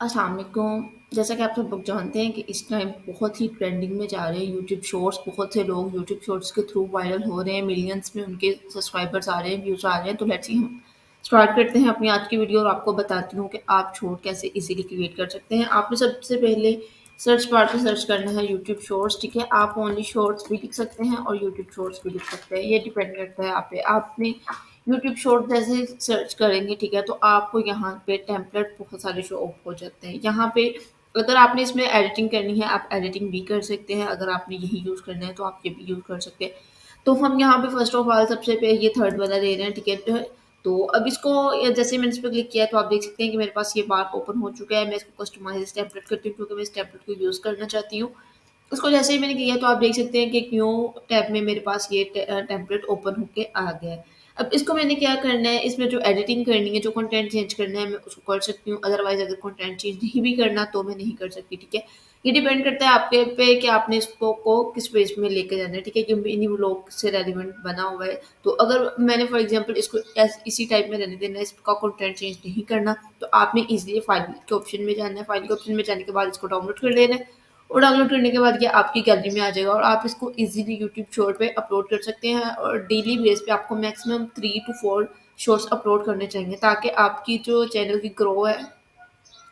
अस्सलाम वालेकुम। जैसा कि आप सब लोग जानते हैं कि इस टाइम बहुत ही ट्रेंडिंग में जा रहे हैं यूट्यूब शॉर्ट्स। बहुत से लोग यूट्यूब शॉर्ट्स के थ्रू वायरल हो रहे हैं, मिलियंस में उनके सब्सक्राइबर्स आ रहे हैं, व्यूज़ आ रहे हैं। तो लेट्स सी हम स्टार्ट करते हैं अपनी आज की वीडियो और आपको बताती हूँ कि आप शॉर्ट कैसे इजीली क्रिएट कर सकते हैं। आपने सबसे पहले सर्च बार पे सर्च करना है यूट्यूब शॉर्ट्स, ठीक है। आप ओनली शॉर्ट्स भी लिख सकते हैं और यूट्यूब शॉर्ट्स भी लिख सकते हैं, ये डिपेंड करता है आप पे। आपने यूट्यूब शॉर्ट जैसे सर्च करेंगे, ठीक है, तो आपको यहाँ पे टेम्पलेट बहुत सारे शो ऑफ हो जाते हैं। यहाँ पे अगर आपने इसमें एडिटिंग करनी है, आप एडिटिंग भी कर सकते हैं। अगर आपने यही यूज़ करना है तो आप ये भी यूज़ कर सकते हैं। तो हम यहाँ पे फर्स्ट ऑफ ऑल सबसे पे ये थर्ड वाला दे रहे हैं, ठीक है। तो अब इसको जैसे मैंने इस पर क्लिक किया तो आप देख सकते हैं कि मेरे पास ये बार ओपन हो चुका है। मैं इसको कस्टमाइज टेम्पलेट करती हूँ क्योंकि मैं इस टेम्पलेट को यूज़ करना चाहती हूँ। उसको जैसे ही मैंने किया तो आप देख सकते हैं कि क्यों टैब में मेरे पास ये टेम्पलेट ओपन होके आ गया है। अब इसको मैंने क्या करना है, इसमें जो एडिटिंग करनी है, जो कंटेंट चेंज करना है, मैं उसको कर सकती हूँ। अदरवाइज़ अगर कंटेंट चेंज नहीं भी करना तो मैं नहीं कर सकती, ठीक है। ये डिपेंड करता है आपके पे कि आपने इसको को किस पेज में लेके जाना है, ठीक है, कि मिनी व्लॉग से रेलेवेंट बना हुआ है। तो अगर मैंने फॉर एग्जांपल इसको इसी टाइप में रहने देना है, इसका कंटेंट चेंज नहीं करना, तो आपने ईज़िली फाइल के ऑप्शन में जाना है। फाइल के ऑप्शन में जाने के बाद इसको डाउनलोड कर लेना है और डाउनलोड करने के बाद ये आपकी गैलरी में आ जाएगा और आप इसको इजीली यूट्यूब शॉर्ट पे अपलोड कर सकते हैं। और डेली बेस पे आपको मैक्सिमम 3 to 4 शॉर्ट्स अपलोड करने चाहिए ताकि आपकी जो चैनल की ग्रो है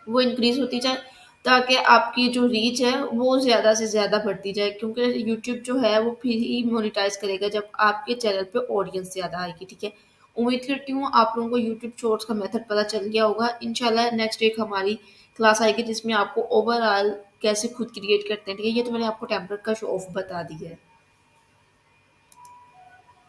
वो इंक्रीज होती जाए, ताकि आपकी जो रीच है वो ज़्यादा से ज़्यादा बढ़ती जाए, क्योंकि यूट्यूब जो है वो फिर ही मोनेटाइज करेगा जब आपके चैनल पे ऑडियंस ज़्यादा आएगी, ठीक है। उम्मीद करती हूँ आप लोगों को यूट्यूब शॉर्ट्स का मेथड पता चल गया होगा। इंशाल्लाह नेक्स्ट वीक हमारी क्लास आएगी जिसमें आपको ओवरऑल कैसे खुद क्रिएट करते हैं, ठीक है। ये तो मैंने आपको टेम्पलेट का शो ऑफ बता दिया है।